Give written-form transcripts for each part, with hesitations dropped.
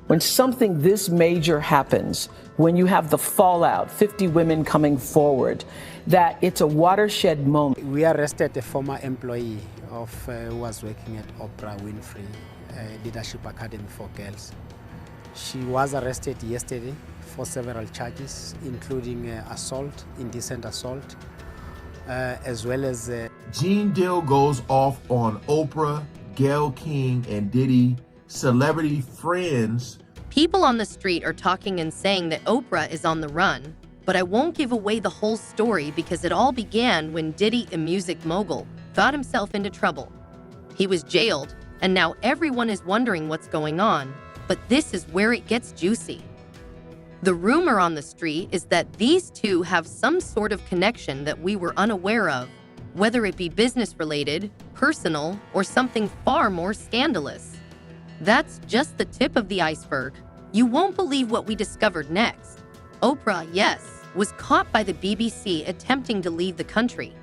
When something this major happens, when you have the fallout, 50 women coming forward, that it's a watershed moment. We arrested a former employee of who was working at Oprah Winfrey Leadership Academy for Girls. She was arrested yesterday for several charges, including assault, indecent assault, as well as... Gene Deal goes off on Oprah, Gayle King, and Diddy celebrity friends. People on the street are talking and saying that Oprah is on the run, but I won't give away the whole story because it all began when Diddy, a music mogul, got himself into trouble. He was jailed, and now everyone is wondering what's going on, but this is where it gets juicy. The rumor on the street is that these two have some sort of connection that we were unaware of, whether it be business-related, personal, or something far more scandalous. That's just the tip of the iceberg. You won't believe what we discovered next. Oprah, yes, was caught by the BBC attempting to leave the country.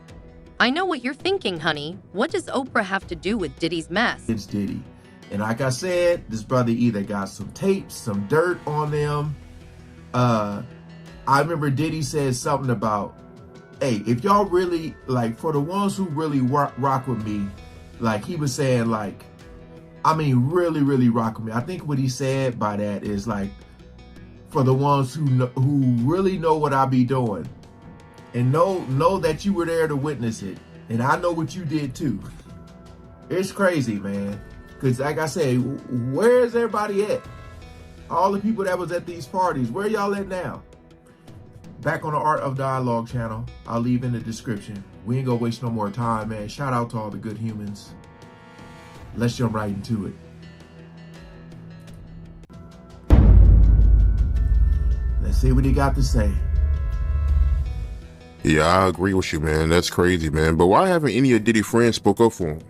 I know what you're thinking, honey. What does Oprah have to do with Diddy's mess? It's Diddy. And like I said, this brother either got some tapes, some dirt on them. I remember Diddy said something about, hey, if y'all really, like, for the ones who really rock with me, like, he was saying, like, I mean, really, really rock with me. I think what he said by that is, like, for the ones who really know what I be doing and know that you were there to witness it. And I know what you did too. It's crazy, man. Because like I say, where is everybody at? All the people that was at these parties, where y'all at now? Back on the Art of Dialogue channel. I'll leave in the description. We ain't gonna waste no more time, man. Shout out to all the good humans. Let's jump right into it. Let's see what he got to say. Yeah, I agree with you, man. That's crazy, man. But why haven't any of Diddy's friends spoke up for him?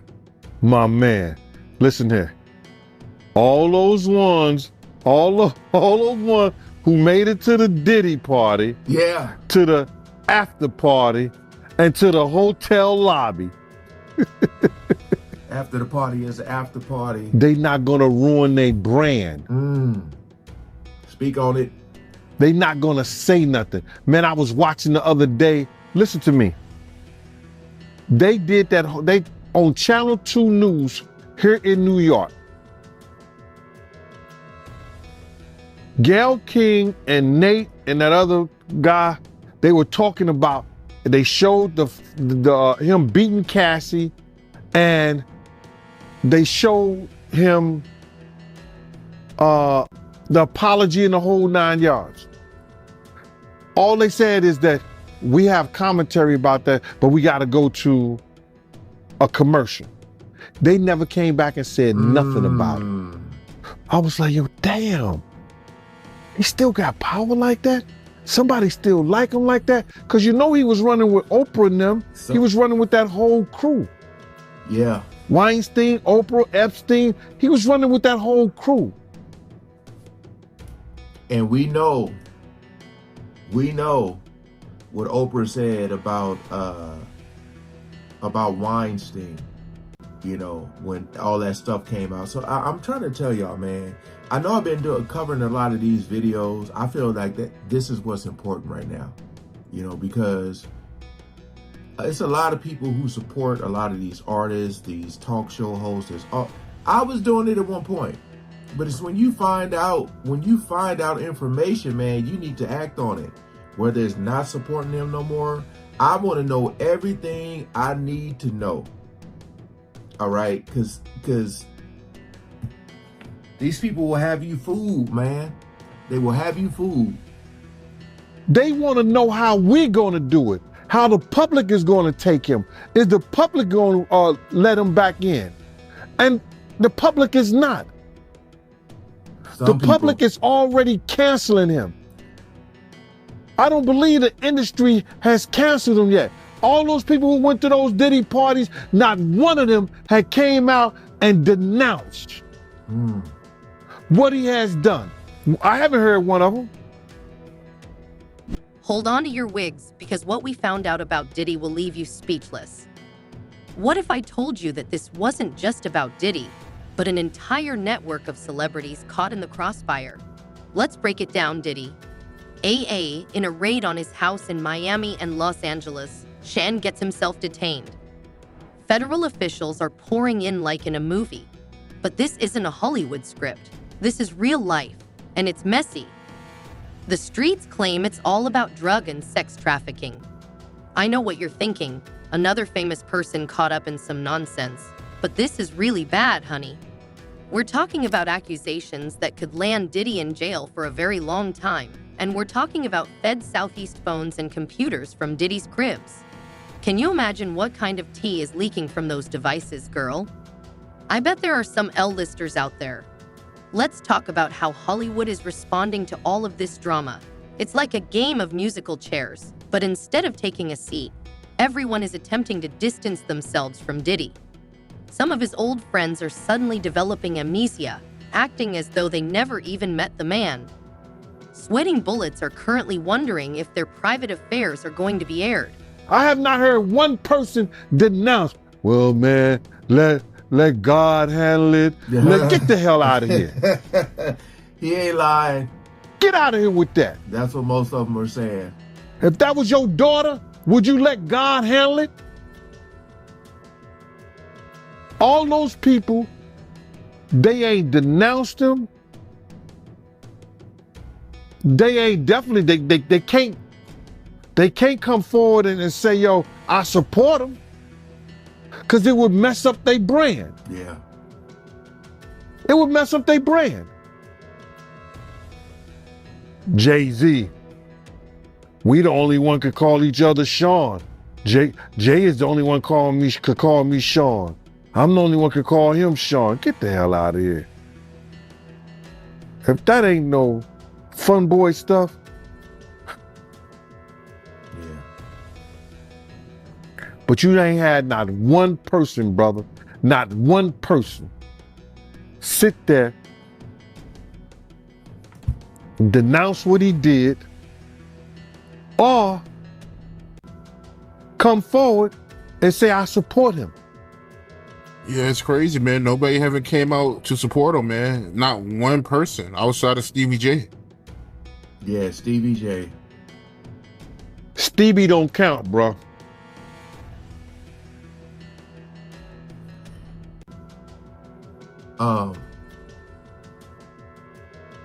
My man, listen here. All those ones who made it to the Diddy party, yeah, to the after party, and to the hotel lobby. After the party is the after party. They not gonna ruin their brand. Speak on it. They not gonna say nothing. Man, I was watching the other day. Listen to me. They did that. They on Channel 2 News here in New York. Gayle King and Nate and that other guy, they were talking about. They showed him beating Cassie, and they showed him the apology and the whole 9 yards. All they said is that we have commentary about that, but we got to go to a commercial. They never came back and said nothing about it. I was like, yo, damn. He still got power like that? Somebody still like him like that? Because you know he was running with Oprah and them. He was running with that whole crew. Yeah. Weinstein, Oprah, Epstein. He was running with that whole crew. And we know what Oprah said about Weinstein, you know, when all that stuff came out. So I'm trying to tell y'all, man, I know I've been covering a lot of these videos. I feel like that this is what's important right now, you know, because it's a lot of people who support a lot of these artists, these talk show hosts. I was doing it at one point, but it's when you find out information, man, you need to act on it. Whether it's not supporting them no more, I want to know everything I need to know. All right, because these people will have you fooled, man. They will have you fooled. They want to know how we're going to do it, how the public is going to take him. Is the public going to let him back in? And the public is not. The public is already canceling him. I don't believe the industry has canceled him yet. All those people who went to those Diddy parties, not one of them had came out and denounced what he has done. I haven't heard one of them. Hold on to your wigs, because what we found out about Diddy will leave you speechless. What if I told you that this wasn't just about Diddy? but an entire network of celebrities caught in the crossfire. Let's break it down, Diddy. In a raid on his house in Miami and Los Angeles, Shan gets himself detained. Federal officials are pouring in like in a movie. But this isn't a Hollywood script. This is real life, and it's messy. The streets claim it's all about drug and sex trafficking. I know what you're thinking, another famous person caught up in some nonsense. But this is really bad, honey. We're talking about accusations that could land Diddy in jail for a very long time, and we're talking about Fed Southeast phones and computers from Diddy's cribs. Can you imagine what kind of tea is leaking from those devices, girl? I bet there are some L-listers out there. Let's talk about how Hollywood is responding to all of this drama. It's like a game of musical chairs, but instead of taking a seat, everyone is attempting to distance themselves from Diddy. Some of his old friends are suddenly developing amnesia, acting as though they never even met the man. Sweating bullets are currently wondering if their private affairs are going to be aired. I have not heard one person denounce, well, man, let God handle it. Get the hell out of here. He ain't lying. Get out of here with that. That's what most of them are saying. If that was your daughter, would you let God handle it? All those people, they ain't denounced him. They ain't definitely, they can't come forward and say, yo, I support him. Because it would mess up their brand. Yeah. It would mess up their brand. Jay-Z. We the only one could call each other Sean. Jay is the only one could call me Sean. I'm the only one could call him Sean. Get the hell out of here. If that ain't no fun boy stuff. Yeah. But you ain't had not one person, brother, not one person sit there, denounce what he did, or come forward and say, I support him. Yeah, it's crazy, man. Nobody haven't came out to support him, man. Not one person outside of Stevie J. Yeah, Stevie J. Stevie don't count, bro.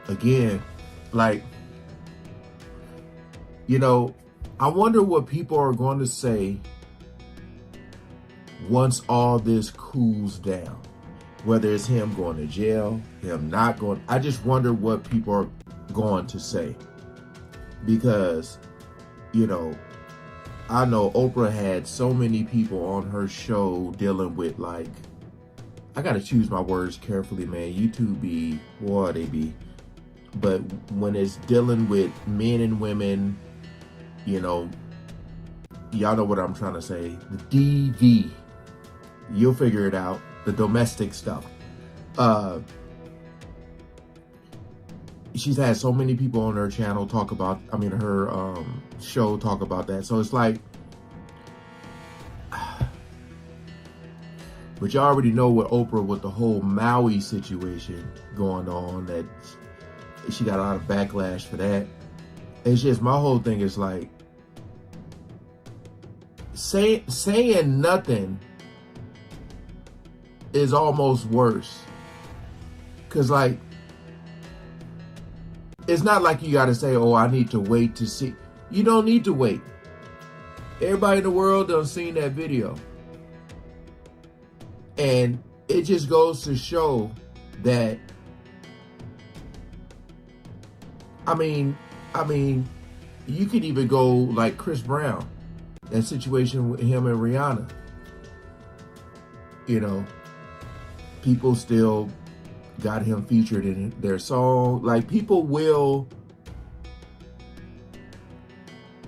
Again, like, you know, I wonder what people are going to say once all this cools down. Whether it's him going to jail, him not going. I just wonder what people are going to say. Because, you know, I know Oprah had so many people on her show dealing with, like, I got to choose my words carefully, man. YouTube be, boy, they be. But when it's dealing with men and women, you know, y'all know what I'm trying to say. The DV, you'll figure it out. The domestic stuff. She's had so many people on her channel talk about, her show talk about that. So it's like, but you already know what Oprah with the whole Maui situation going on, that she got a lot of backlash for that. It's just, my whole thing is like, saying nothing is almost worse. Cause like, it's not like you gotta say, oh, I need to wait to see. You don't need to wait. Everybody in the world done seen that video. And it just goes to show that, I mean, you could even go like Chris Brown, that situation with him and Rihanna. You know, people still got him featured in their song. Like, people will,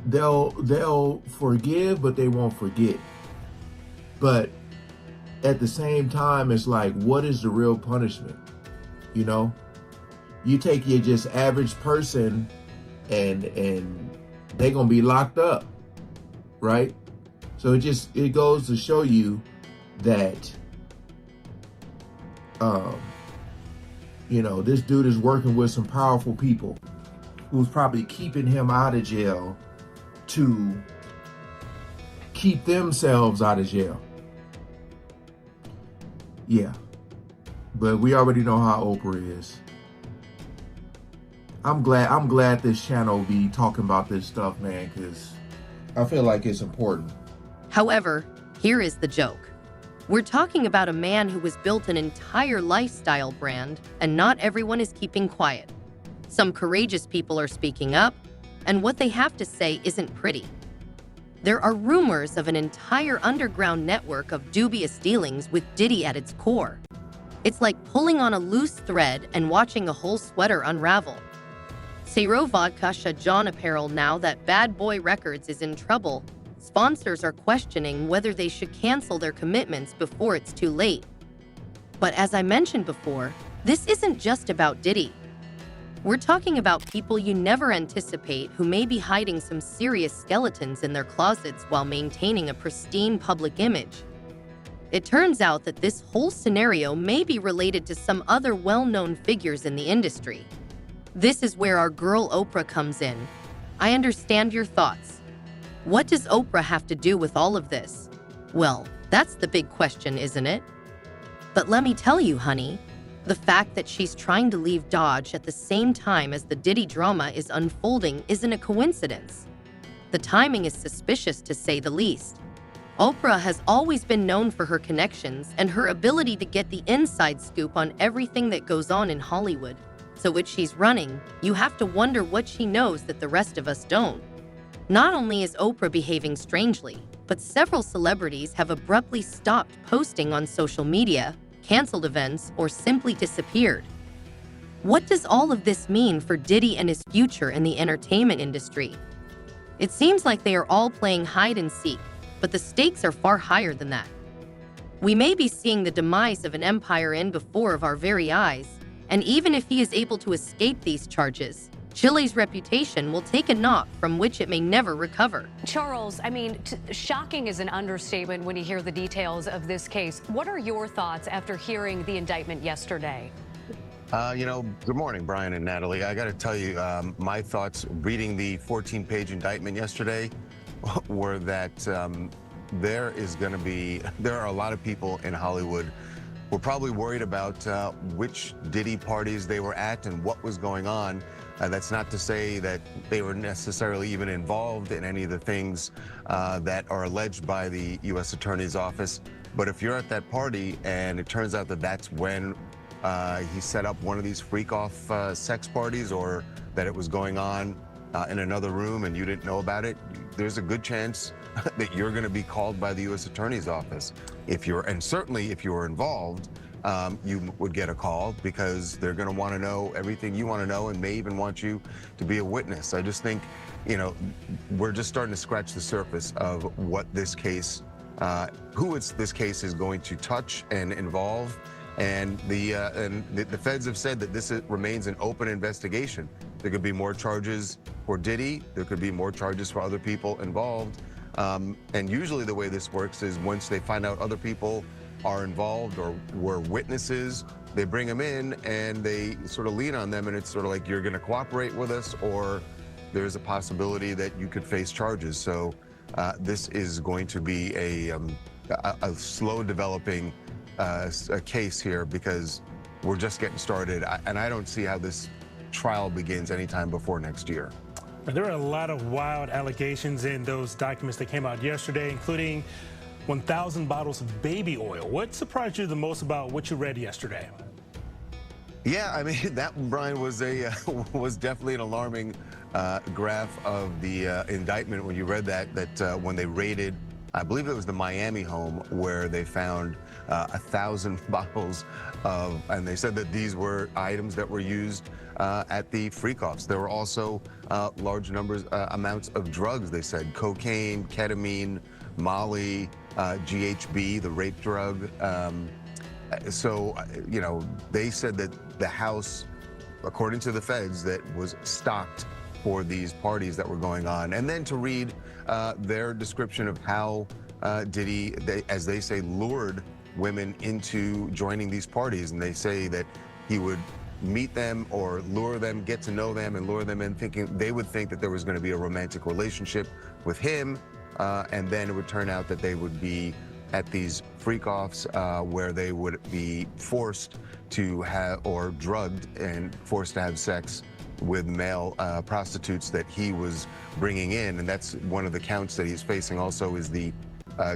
they'll forgive, but they won't forget. But at the same time, it's like, what is the real punishment? You know, you take your just average person and they're gonna be locked up, right? So it goes to show you that You know, this dude is working with some powerful people who's probably keeping him out of jail to keep themselves out of jail. Yeah. But we already know how Oprah is. I'm glad this channel be talking about this stuff, man, because I feel like it's important. However, here is the joke. We're talking about a man who has built an entire lifestyle brand, and not everyone is keeping quiet. Some courageous people are speaking up, and what they have to say isn't pretty. There are rumors of an entire underground network of dubious dealings with Diddy at its core. It's like pulling on a loose thread and watching a whole sweater unravel. Sero Vodka John apparel now that Bad Boy Records is in trouble. Sponsors are questioning whether they should cancel their commitments before it's too late. But as I mentioned before, this isn't just about Diddy. We're talking about people you never anticipate who may be hiding some serious skeletons in their closets while maintaining a pristine public image. It turns out that this whole scenario may be related to some other well-known figures in the industry. This is where our girl Oprah comes in. I understand your thoughts. What does Oprah have to do with all of this? Well, that's the big question, isn't it? But let me tell you, honey, the fact that she's trying to leave Dodge at the same time as the Diddy drama is unfolding isn't a coincidence. The timing is suspicious, to say the least. Oprah has always been known for her connections and her ability to get the inside scoop on everything that goes on in Hollywood. So if she's running, you have to wonder what she knows that the rest of us don't. Not only is Oprah behaving strangely, but several celebrities have abruptly stopped posting on social media, canceled events, or simply disappeared. What does all of this mean for Diddy and his future in the entertainment industry? It seems like they are all playing hide and seek, but the stakes are far higher than that. We may be seeing the demise of an empire in before of our very eyes, and even if he is able to escape these charges, Chile's reputation will take a knock from which it may never recover. Charles, I mean, shocking is an understatement when you hear the details of this case. What are your thoughts after hearing the indictment yesterday? Good morning, Brian and Natalie. I got to tell you, my thoughts reading the 14-page indictment yesterday were that there are a lot of people in Hollywood who are probably worried about which Diddy parties they were at and what was going on. That's not to say that they were necessarily even involved in any of the things that are alleged by the U.S. Attorney's Office. But if you're at that party and it turns out that that's when he set up one of these freak-off sex parties, or that it was going on in another room and you didn't know about it, there's a good chance that you're going to be called by the U.S. Attorney's Office. And certainly if you were involved, you would get a call because they're going to want to know everything you want to know and may even want you to be a witness. I just think, we're just starting to scratch the surface of what this case, this case is going to touch and involve. And the feds have said that this remains an open investigation. There could be more charges for Diddy. There could be more charges for other people involved. And usually the way this works is once they find out other people are involved or were witnesses, they bring them in and they sort of lean on them, and it's sort of like, you're going to cooperate with us, or there's a possibility that you could face charges. So this is going to be a slow developing a case here, because we're just getting started, and I don't see how this trial begins anytime before next year. There are a lot of wild allegations in those documents that came out yesterday, including 1,000 bottles of baby oil. What surprised you the most about what you read yesterday? Yeah, I mean, that, Brian, was definitely an alarming graph of the indictment when you read that when they raided, I believe it was the Miami home, where they found 1,000 bottles of, and they said that these were items that were used at the freak-offs. There were also large amounts of drugs, they said, cocaine, ketamine, Molly, GHB, the rape drug. So, they said that the house, according to the feds, that was stocked for these parties that were going on. And then to read their description of how Diddy, as they say, lured women into joining these parties, and they say that he would meet them or lure them, get to know them, and lure them in, thinking they would think that there was going to be a romantic relationship with him, and then it would turn out that they would be at these freak-offs where they would be forced to have, or drugged and forced to have sex with male prostitutes that he was bringing in. And that's one of the counts that he's facing also, is the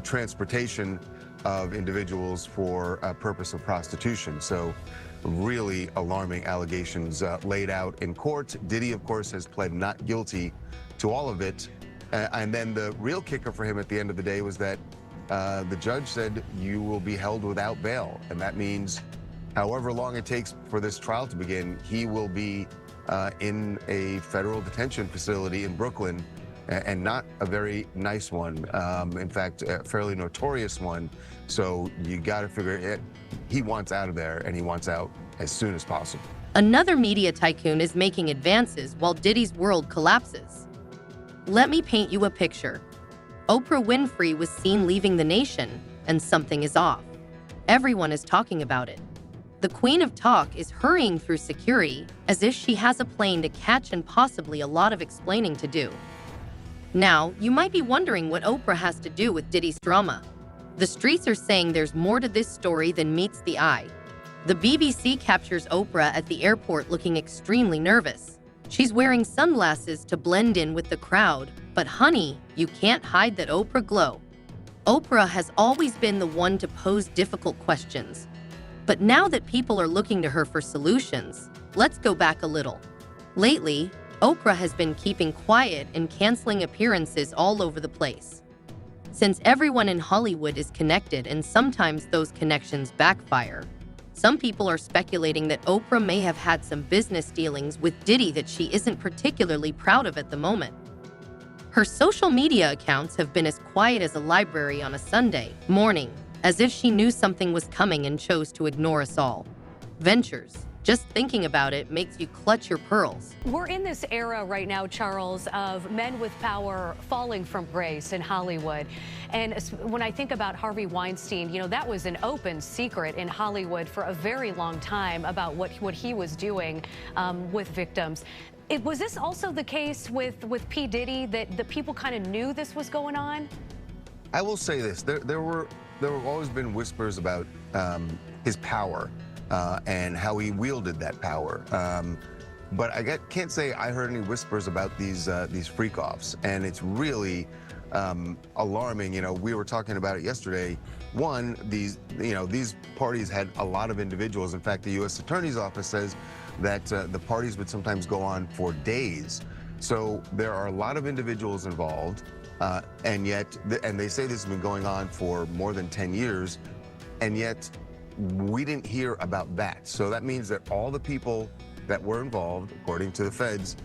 transportation of individuals for a purpose of prostitution. So really alarming allegations laid out in court. Diddy, of course, has pled not guilty to all of it. And then the real kicker for him at the end of the day was that the judge said, you will be held without bail. And that means however long it takes for this trial to begin, he will be in a federal detention facility in Brooklyn, and not a very nice one. In fact, a fairly notorious one. So you got to figure it. He wants out of there, and he wants out as soon as possible. Another media tycoon is making advances while Diddy's world collapses. Let me paint you a picture. Oprah Winfrey was seen leaving the nation, and something is off. Everyone is talking about it. The Queen of Talk is hurrying through security as if she has a plane to catch and possibly a lot of explaining to do. Now, you might be wondering what Oprah has to do with Diddy's drama. The streets are saying there's more to this story than meets the eye. The BBC captures Oprah at the airport looking extremely nervous. She's wearing sunglasses to blend in with the crowd, but honey, you can't hide that Oprah glow. Oprah has always been the one to pose difficult questions. But now that people are looking to her for solutions, let's go back a little. Lately, Oprah has been keeping quiet and canceling appearances all over the place. Since everyone in Hollywood is connected and sometimes those connections backfire, some people are speculating that Oprah may have had some business dealings with Diddy that she isn't particularly proud of at the moment. Her social media accounts have been as quiet as a library on a Sunday morning, as if she knew something was coming and chose to ignore us all. Ventures. Just thinking about it makes you clutch your pearls. We're in this era right now, Charles, of men with power falling from grace in Hollywood. And when I think about Harvey Weinstein, you know, that was an open secret in Hollywood for a very long time about what he was doing with victims. Was this also the case with P. Diddy, that the people kind of knew this was going on? I will say this, there have always been whispers about his power and how he wielded that power. But I can't say I heard any whispers about these freak-offs, and it's really alarming. You know, we were talking about it yesterday. One, these parties had a lot of individuals. In fact, the U.S. Attorney's Office says that the parties would sometimes go on for days. So there are a lot of individuals involved, and yet, and they say this has been going on for more than 10 years, and yet we didn't hear about that. So that means that all the people that were involved, according to the feds,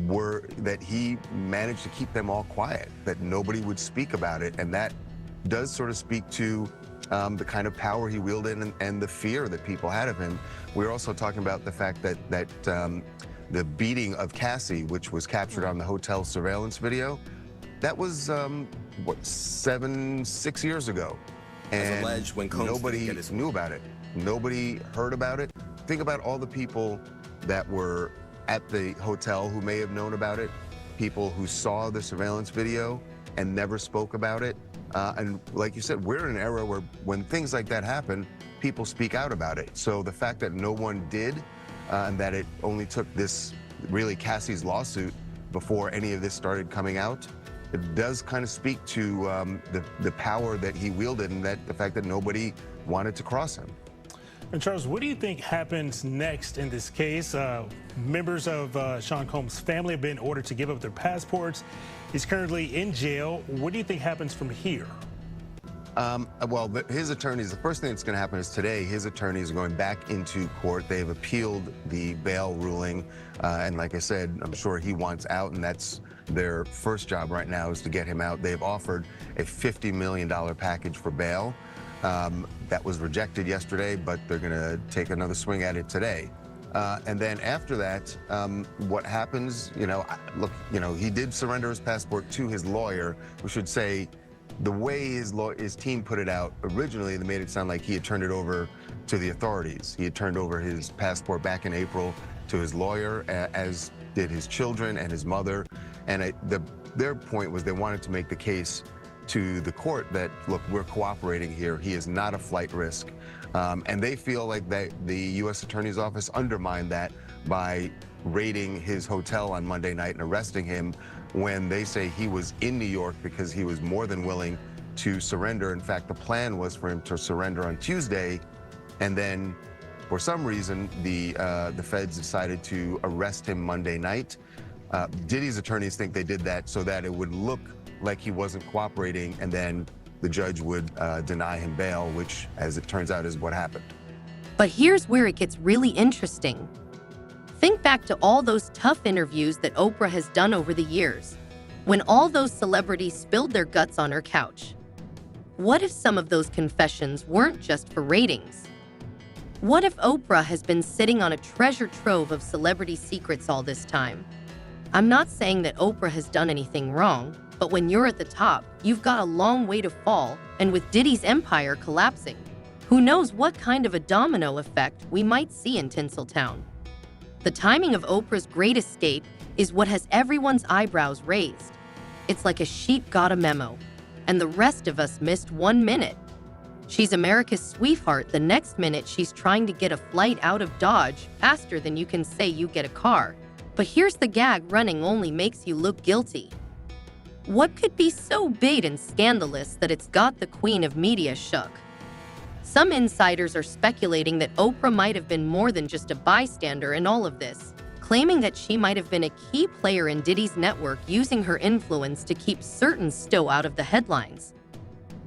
that he managed to keep them all quiet, that nobody would speak about it. And that does sort of speak to the kind of power he wielded and the fear that people had of him. We're also talking about the fact that the beating of Cassie, which was captured on the hotel surveillance video, that was, 6 years ago. And alleged when nobody knew about it. Nobody heard about it. Think about all the people that were at the hotel who may have known about it, people who saw the surveillance video and never spoke about it. And like you said, we're in an era where when things like that happen, people speak out about it. So the fact that no one did, and that it only took this, really Cassie's lawsuit before any of this started coming out, it does kind of speak to the power that he wielded, and that the fact that nobody wanted to cross him. And Charles, what do you think happens next in this case? Members of Sean Combs' family have been ordered to give up their passports. He's currently in jail. What do you think happens from here? Well, his attorneys, the first thing that's going to happen is today, his attorneys are going back into court. They've appealed the bail ruling. And like I said, I'm sure he wants out, and that's their first job right now, is to get him out. They've offered a $50 million package for bail. That was rejected yesterday, but they're going to take another swing at it today. And then after that, what happens, look, he did surrender his passport to his lawyer. We should say the way his team put it out originally, they made it sound like he had turned it over to the authorities. He had turned over his passport back in April to his lawyer, as did his children and his mother. And their point was they wanted to make the case to the court that, look, we're cooperating here. He is not a flight risk. And they feel like the U.S. Attorney's Office undermined that by raiding his hotel on Monday night and arresting him when they say he was in New York because he was more than willing to surrender. In fact, the plan was for him to surrender on Tuesday, and then for some reason, the feds decided to arrest him Monday night. Diddy's attorneys think they did that so that it would look like he wasn't cooperating, and then the judge would deny him bail, which, as it turns out, is what happened. But here's where it gets really interesting. Think back to all those tough interviews that Oprah has done over the years, when all those celebrities spilled their guts on her couch. What if some of those confessions weren't just for ratings? What if Oprah has been sitting on a treasure trove of celebrity secrets all this time? I'm not saying that Oprah has done anything wrong, but when you're at the top, you've got a long way to fall, and with Diddy's empire collapsing, who knows what kind of a domino effect we might see in Tinseltown. The timing of Oprah's great escape is what has everyone's eyebrows raised. It's like a sheep got a memo, and the rest of us missed 1 minute. She's America's sweetheart. The next minute, she's trying to get a flight out of Dodge faster than you can say you get a car. But here's the gag: running only makes you look guilty. What could be so big and scandalous that it's got the queen of media shook? Some insiders are speculating that Oprah might have been more than just a bystander in all of this, claiming that she might have been a key player in Diddy's network, using her influence to keep certain stow out of the headlines.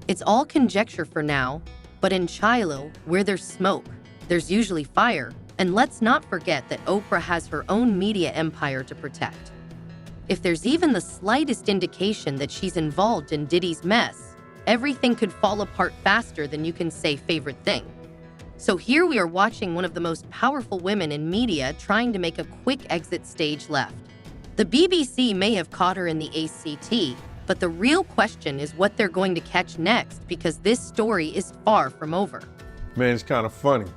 It's all conjecture for now, but in Chilo, where there's smoke, there's usually fire, and let's not forget that Oprah has her own media empire to protect. If there's even the slightest indication that she's involved in Diddy's mess, everything could fall apart faster than you can say favorite thing. So here we are watching one of the most powerful women in media trying to make a quick exit stage left. The BBC may have caught her in the ACT, but the real question is what they're going to catch next, because this story is far from over. Man, it's kind of funny.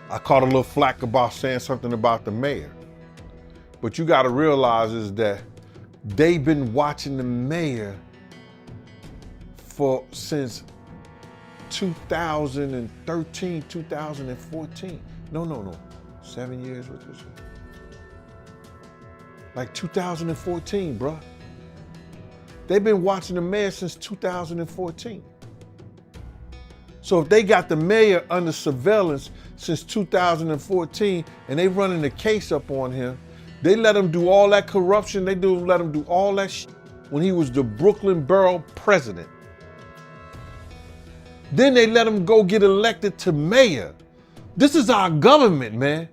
I caught a little flack about saying something about the mayor. But you got to realize is that they've been watching the mayor since 2013, 2014. No. 7 years, what was it? Like 2014, bruh. They've been watching the mayor since 2014. So if they got the mayor under surveillance since 2014 and they running the case up on him, they let him do all that corruption, let him do all that shit when he was the Brooklyn Borough president. Then they let him go get elected to mayor. This is our government, man.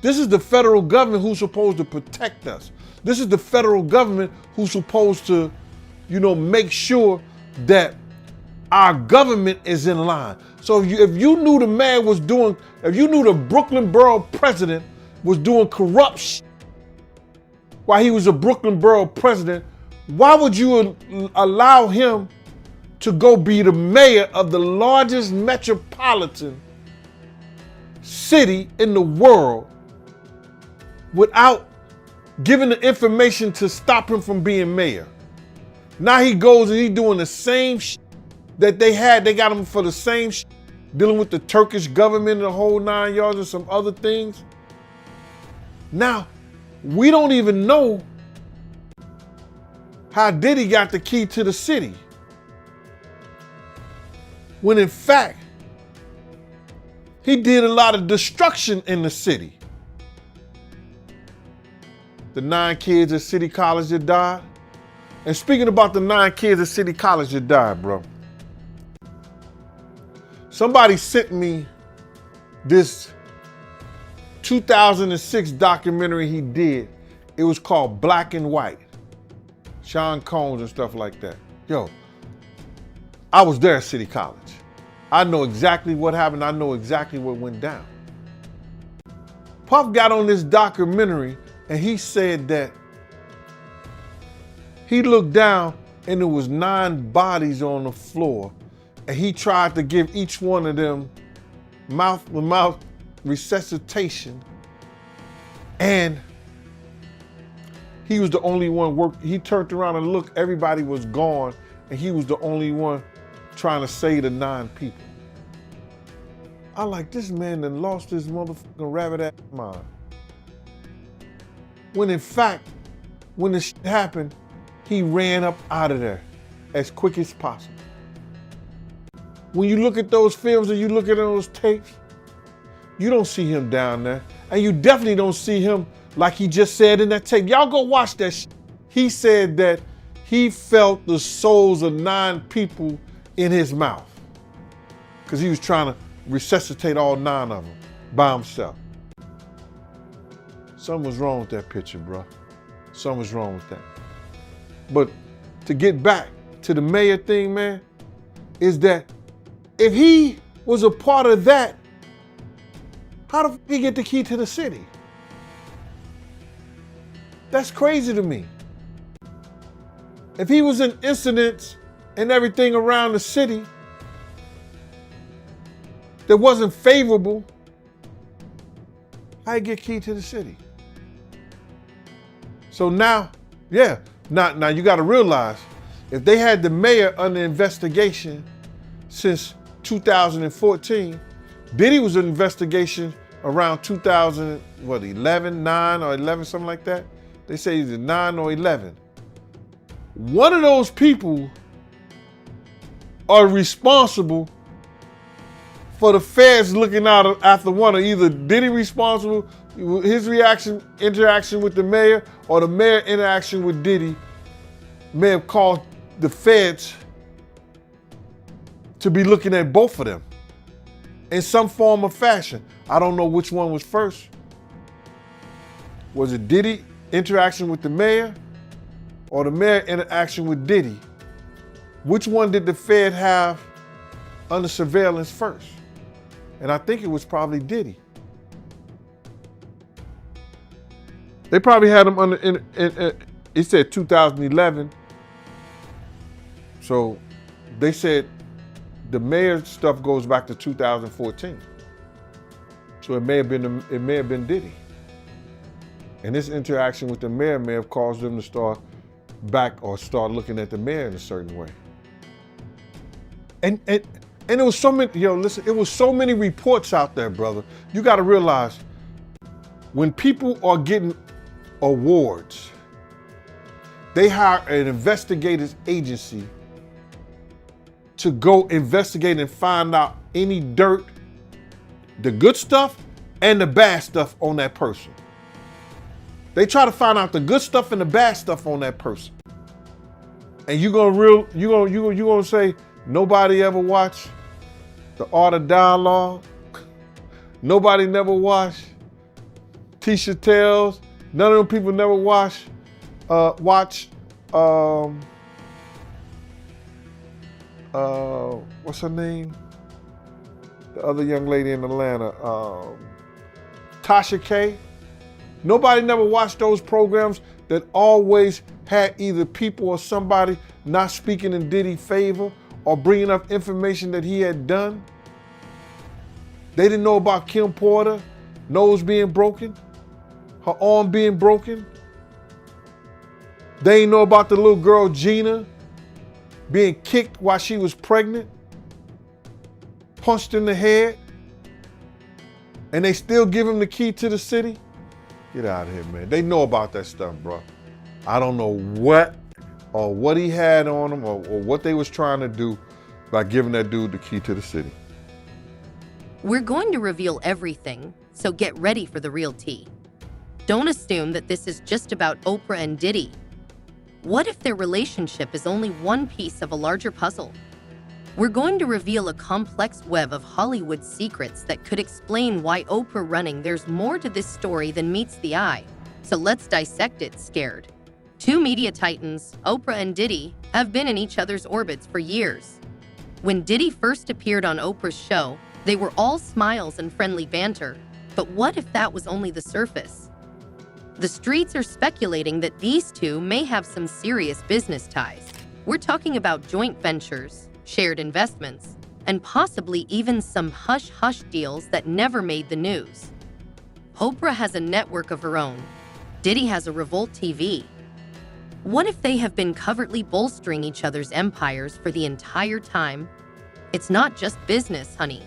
This is the federal government who's supposed to protect us. This is the federal government who's supposed to, make sure that our government is in line. So if you knew the man was doing, if you knew the Brooklyn Borough president was doing corruption while he was a Brooklyn Borough president, why would you allow him to go be the mayor of the largest metropolitan city in the world without giving the information to stop him from being mayor? Now he goes and he's doing the same that they got him for the same dealing with the Turkish government and the whole 9 yards and some other things. Now, we don't even know how Diddy got the key to the city, when in fact, he did a lot of destruction in the city. The 9 kids at City College that died. And speaking about the 9 kids at City College that died, bro. Somebody sent me this 2006 documentary he did. It was called Black and White. Sean Combs and stuff like that. Yo, I was there at City College. I know exactly what happened. I know exactly what went down. Puff got on this documentary and he said that he looked down and there was 9 bodies on the floor, and he tried to give each one of them mouth-to-mouth resuscitation, and he was the only one he turned around and looked, everybody was gone, and he was the only one trying to save the 9 people. I like, this man done lost his motherfucking rabbit ass mind. When in fact, when this shit happened, he ran up out of there as quick as possible. When you look at those films and you look at those tapes, you don't see him down there. And you definitely don't see him like he just said in that tape. Y'all go watch that shit. He said that he felt the souls of 9 people in his mouth because he was trying to resuscitate all 9 of them by himself. Something was wrong with that picture, bro. Something was wrong with that. But to get back to the mayor thing, man, is that if he was a part of that, how the fuck did he get the key to the city? That's crazy to me. If he was in incidents and everything around the city that wasn't favorable, how did he get key to the city? So now, yeah, now you gotta realize, if they had the mayor under investigation since 2014, Diddy was in investigation around 2011, 9 or 11, something like that. They say either 9 or 11. One of those people are responsible for the feds looking out after one, or either Diddy responsible, his interaction with the mayor, or the mayor interaction with Diddy may have caused the feds to be looking at both of them in some form or fashion. I don't know which one was first. Was it Diddy interaction with the mayor or the mayor interaction with Diddy? Which one did the Fed have under surveillance first? And I think it was probably Diddy. They probably had him under, it said 2011. So they said the mayor's stuff goes back to 2014. So it may have been Diddy. And this interaction with the mayor may have caused them to start looking at the mayor in a certain way. And it was so many, listen, it was so many reports out there, brother. You gotta realize, when people are getting awards, they hire an investigative agency to go investigate and find out any dirt, the good stuff and the bad stuff on that person. They try to find out the good stuff and the bad stuff on that person. And you gonna say nobody ever watched The Art of Dialogue? Nobody never watched Tisha Tells? None of them people never watched what's her name? The other young lady in Atlanta, Tasha K. Nobody never watched those programs that always had either people or somebody not speaking in Diddy's favor or bringing up information that he had done. They didn't know about Kim Porter, nose being broken, her arm being broken. They didn't know about the little girl Gina being kicked while she was pregnant, punched in the head, and they still give him the key to the city. Get out of here, man. They know about that stuff, bro. I don't know what he had on him or what they was trying to do by giving that dude the key to the city. We're going to reveal everything, so get ready for the real tea. Don't assume that this is just about Oprah and Diddy. What if their relationship is only one piece of a larger puzzle? We're going to reveal a complex web of Hollywood secrets that could explain why Oprah running. There's more to this story than meets the eye, so let's dissect it scared. Two media titans, Oprah and Diddy, have been in each other's orbits for years. When Diddy first appeared on Oprah's show, they were all smiles and friendly banter, but what if that was only the surface? The streets are speculating that these two may have some serious business ties. We're talking about joint ventures, shared investments, and possibly even some hush-hush deals that never made the news. Oprah has a network of her own. Diddy has a Revolt TV. What if they have been covertly bolstering each other's empires for the entire time? It's not just business, honey.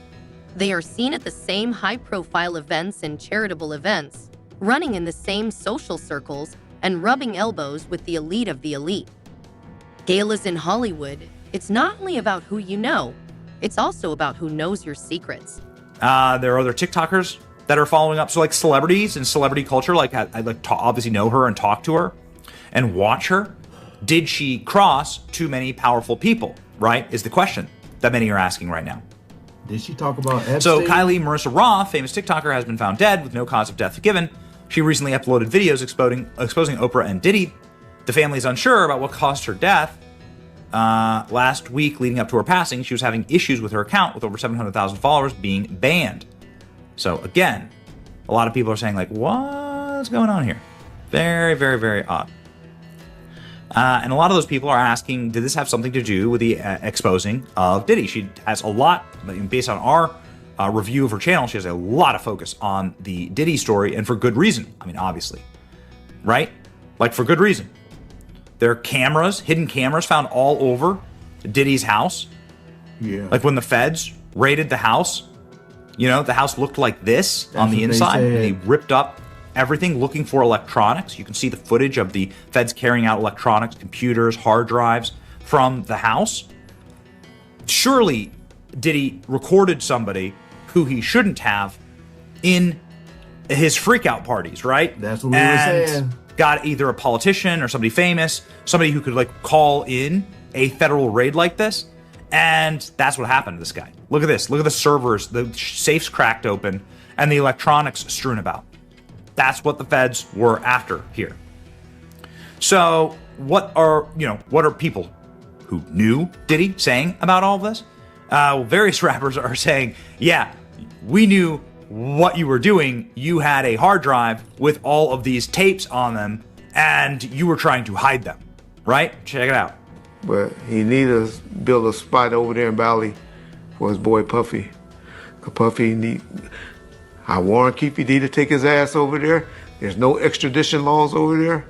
They are seen at the same high-profile events and charitable events, running in the same social circles, and rubbing elbows with the elite of the elite. Galas in Hollywood, it's not only about who you know, it's also about who knows your secrets. There are other TikTokers that are following up. So like celebrities and celebrity culture, like I like to obviously know her and talk to her and watch her. Did she cross too many powerful people, right? Is the question that many are asking right now. Did she talk about Epstein? So Kylie Marissa Roth, famous TikToker, has been found dead with no cause of death given. She recently uploaded videos exposing Oprah and Diddy. The family is unsure about what caused her death. Last week, leading up to her passing, she was having issues with her account, with over 700,000 followers being banned. So again, a lot of people are saying like, what's going on here? Very, very, very odd. And a lot of those people are asking, did this have something to do with the exposing of Diddy? She has a lot, based on our review of her channel, she has a lot of focus on the Diddy story, and for good reason. I mean, obviously, right? Like for good reason. There are cameras, hidden cameras found all over Diddy's house. Yeah. Like when the feds raided the house, you know, the house looked like this on the inside. And they ripped up everything looking for electronics. You can see the footage of the feds carrying out electronics, computers, hard drives from the house. Surely Diddy recorded somebody who he shouldn't have in his freakout parties, right? That's what we were saying. Got either a politician or somebody famous, somebody who could like call in a federal raid like this. And that's what happened to this guy. Look at this. Look at the servers, the safes cracked open, and the electronics strewn about. That's what the feds were after here. So what are people who knew Diddy saying about all of this? Various rappers are saying, yeah, we knew what you were doing. You had a hard drive with all of these tapes on them, and you were trying to hide them, right? Check it out. But he needed to build a spot over there in Valley for his boy Puffy. Cause Puffy I warn Keefy D to take his ass over there. There's no extradition laws over there.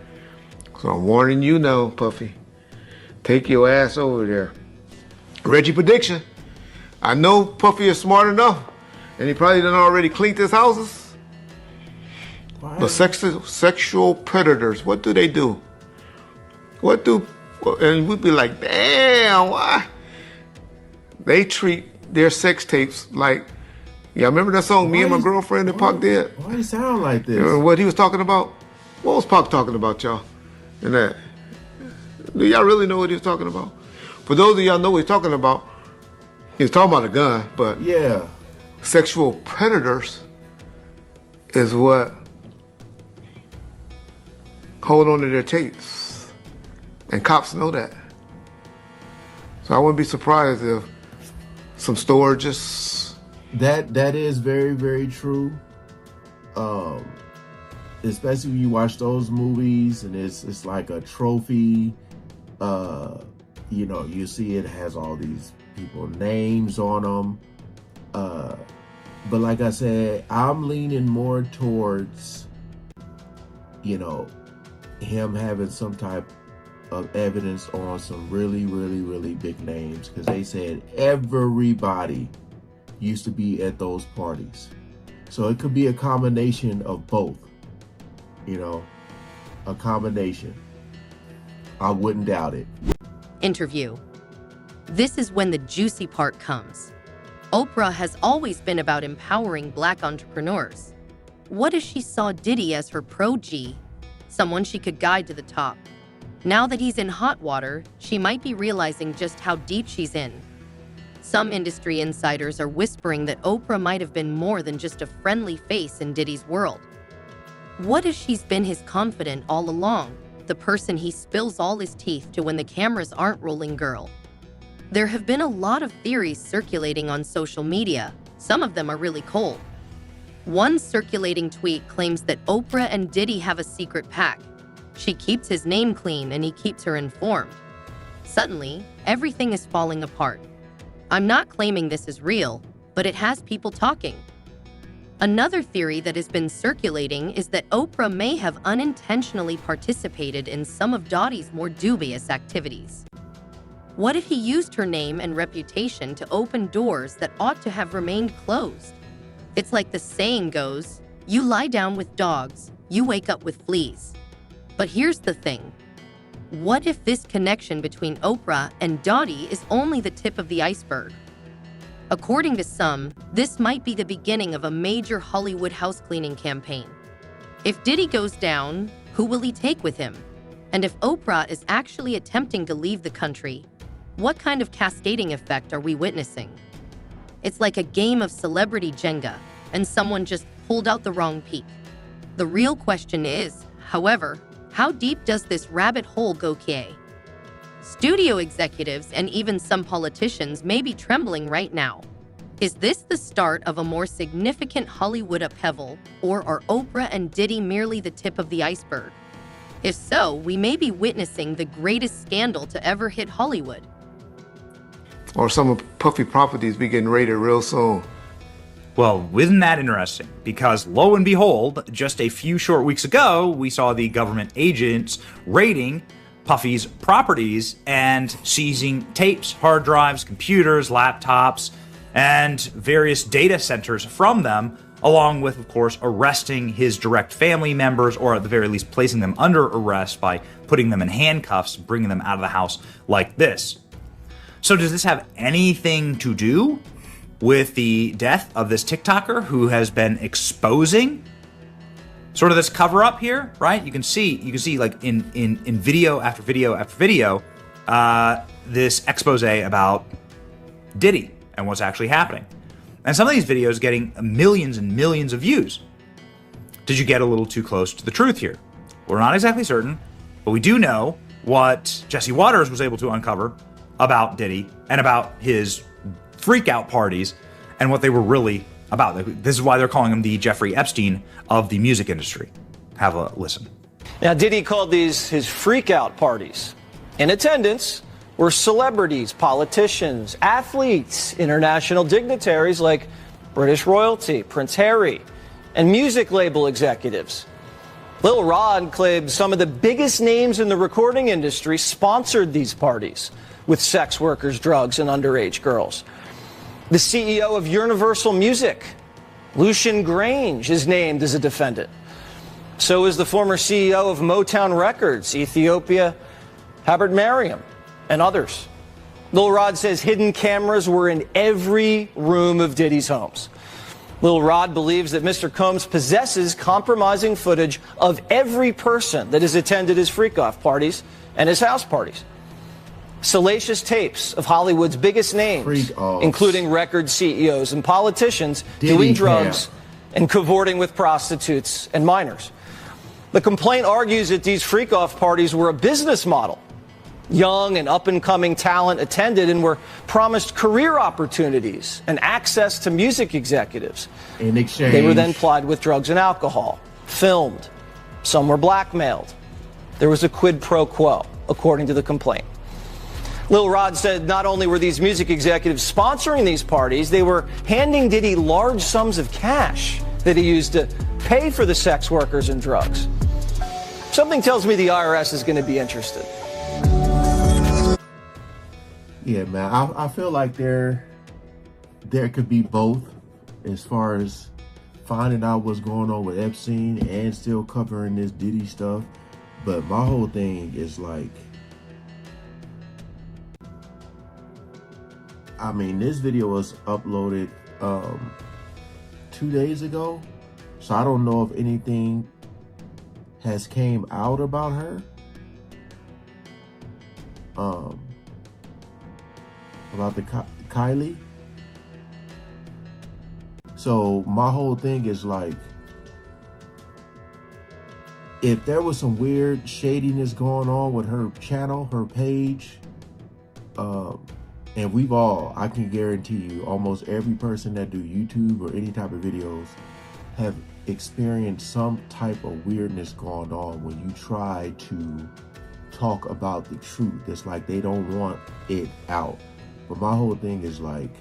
So I'm warning you now, Puffy. Take your ass over there. Reggie prediction. I know Puffy is smart enough, and he probably done already cleaned his houses. But sexual predators, what do they do? And we'd be like, damn, why? They treat their sex tapes like, yeah, remember that song, Me and My Girlfriend, that Pac did? Why do you sound like this? You know what he was talking about? What was Pac talking about, y'all? And that. Do y'all really know what he was talking about? For those of y'all know what he's talking about, he's talking about a gun, but yeah, sexual predators is what hold on to their tapes. And cops know that. So I wouldn't be surprised if some storages. That is very, very true. Especially when you watch those movies and it's like a trophy. You see it has all these people names on them. But like I said, I'm leaning more towards, him having some type of evidence on some really, really, really big names, because they said everybody used to be at those parties. So it could be a combination of both, a combination. I wouldn't doubt it. Interview. This is when the juicy part comes. Oprah has always been about empowering Black entrepreneurs. What if she saw Diddy as her pro-G, someone she could guide to the top? Now that he's in hot water, she might be realizing just how deep she's in. Some industry insiders are whispering that Oprah might have been more than just a friendly face in Diddy's world. What if she's been his confidant all along, the person he spills all his teeth to when the cameras aren't rolling girl? There have been a lot of theories circulating on social media. Some of them are really cold. One circulating tweet claims that Oprah and Diddy have a secret pact. She keeps his name clean and he keeps her informed. Suddenly, everything is falling apart. I'm not claiming this is real, but it has people talking. Another theory that has been circulating is that Oprah may have unintentionally participated in some of Dotty's more dubious activities. What if he used her name and reputation to open doors that ought to have remained closed? It's like the saying goes, you lie down with dogs, you wake up with fleas. But here's the thing. What if this connection between Oprah and Dotty is only the tip of the iceberg? According to some, this might be the beginning of a major Hollywood house-cleaning campaign. If Diddy goes down, who will he take with him? And if Oprah is actually attempting to leave the country, what kind of cascading effect are we witnessing? It's like a game of celebrity Jenga, and someone just pulled out the wrong peak. The real question is, however, how deep does this rabbit hole go, Kay? Studio executives and even some politicians may be trembling right now. Is this the start of a more significant Hollywood upheaval, or are Oprah and Diddy merely the tip of the iceberg? If so, we may be witnessing the greatest scandal to ever hit Hollywood. Or some of Puffy properties be getting raided real soon. Well, isn't that interesting? Because lo and behold, just a few short weeks ago, we saw the government agents raiding Puffy's properties and seizing tapes, hard drives, computers, laptops, and various data centers from them, along with, of course, arresting his direct family members, or at the very least placing them under arrest by putting them in handcuffs and bringing them out of the house like this. So does this have anything to do with the death of this TikToker who has been exposing sort of this cover up here, right? You can see like in video after video after video, this expose about Diddy and what's actually happening. And some of these videos getting millions and millions of views. Did you get a little too close to the truth here? We're not exactly certain, but we do know what Jesse Waters was able to uncover about Diddy and about his freak out parties and what they were really about. This is why they're calling him the Jeffrey Epstein of the music industry. Have a listen. Now, Diddy called these his freak out parties. In attendance were celebrities, politicians, athletes, international dignitaries like British royalty, Prince Harry, and music label executives. Lil Rod claimed some of the biggest names in the recording industry sponsored these parties with sex workers, drugs, and underage girls. The CEO of Universal Music, Lucian Grange, is named as a defendant. So is the former CEO of Motown Records, Ethiopia, Habert Mariam, and others. Lil Rod says hidden cameras were in every room of Diddy's homes. Lil Rod believes that Mr. Combs possesses compromising footage of every person that has attended his freak-off parties and his house parties. Salacious tapes of Hollywood's biggest names, including record CEOs and politicians, doing drugs and cavorting with prostitutes and minors. The complaint argues that these freak-off parties were a business model. Young and up-and-coming talent attended and were promised career opportunities and access to music executives. In exchange, they were then plied with drugs and alcohol, filmed. Some were blackmailed. There was a quid pro quo, according to the complaint. Lil Rod said not only were these music executives sponsoring these parties, they were handing Diddy large sums of cash that he used to pay for the sex workers and drugs. Something tells me the IRS is going to be interested. Yeah, man, I feel like there could be both as far as finding out what's going on with Epstein and still covering this Diddy stuff. But my whole thing is like, I mean, this video was uploaded 2 days ago, so I don't know if anything has came out about her. About the Kylie. So my whole thing is like, if there was some weird shadiness going on with her channel, her page, and we've all, I can guarantee you, almost every person that do YouTube or any type of videos have experienced some type of weirdness going on when you try to talk about the truth. It's like they don't want it out. But my whole thing is like,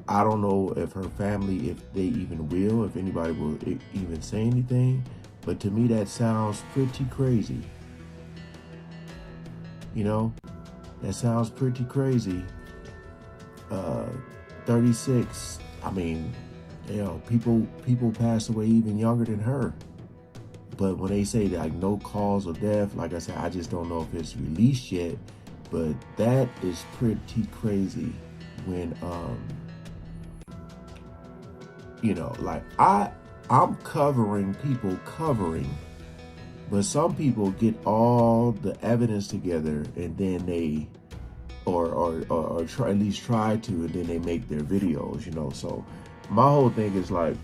I don't know if her family, if they even will, if anybody will even say anything. But to me, that sounds pretty crazy. You know, that sounds pretty crazy. 36. I mean, you know, people pass away even younger than her. But when they say like no cause of death, like I said, I just don't know if it's released yet. But that is pretty crazy. When you know, like I'm covering people covering, but some people get all the evidence together and then they or try, at least try to, and then they make their videos, you know. So my whole thing is like,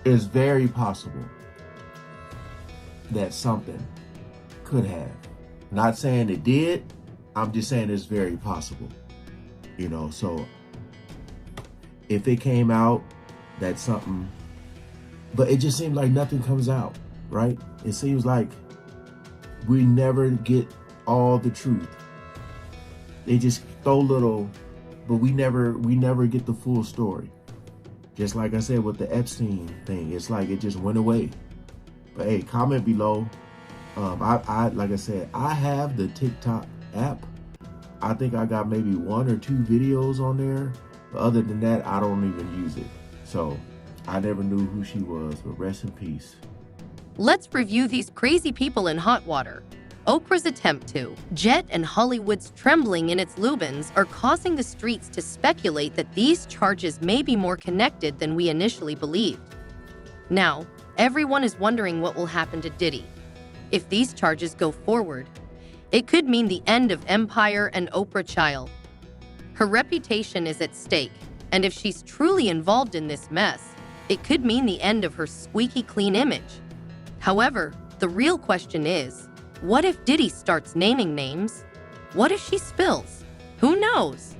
it's very possible that something could have. Not saying it did, I'm just saying it's very possible, you know. So if it came out that something, but it just seems like nothing comes out, right? It seems like we never get all the truth. They just throw little, but we never get the full story. Just like I said with the Epstein thing, it's like it just went away. But hey, comment below. I like I said, I have the TikTok app. I think I got maybe 1 or 2 videos on there. But other than that, I don't even use it. So I never knew who she was, but rest in peace. Let's review these crazy people in hot water. Oprah's attempt to. Jet and Hollywood's trembling in its Lubins are causing the streets to speculate that these charges may be more connected than we initially believed. Now, everyone is wondering what will happen to Diddy. If these charges go forward, it could mean the end of Empire and Oprah Child. Her reputation is at stake, and if she's truly involved in this mess, it could mean the end of her squeaky clean image. However, the real question is, what if Diddy starts naming names? What if she spills? Who knows?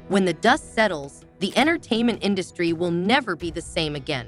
When the dust settles, the entertainment industry will never be the same again.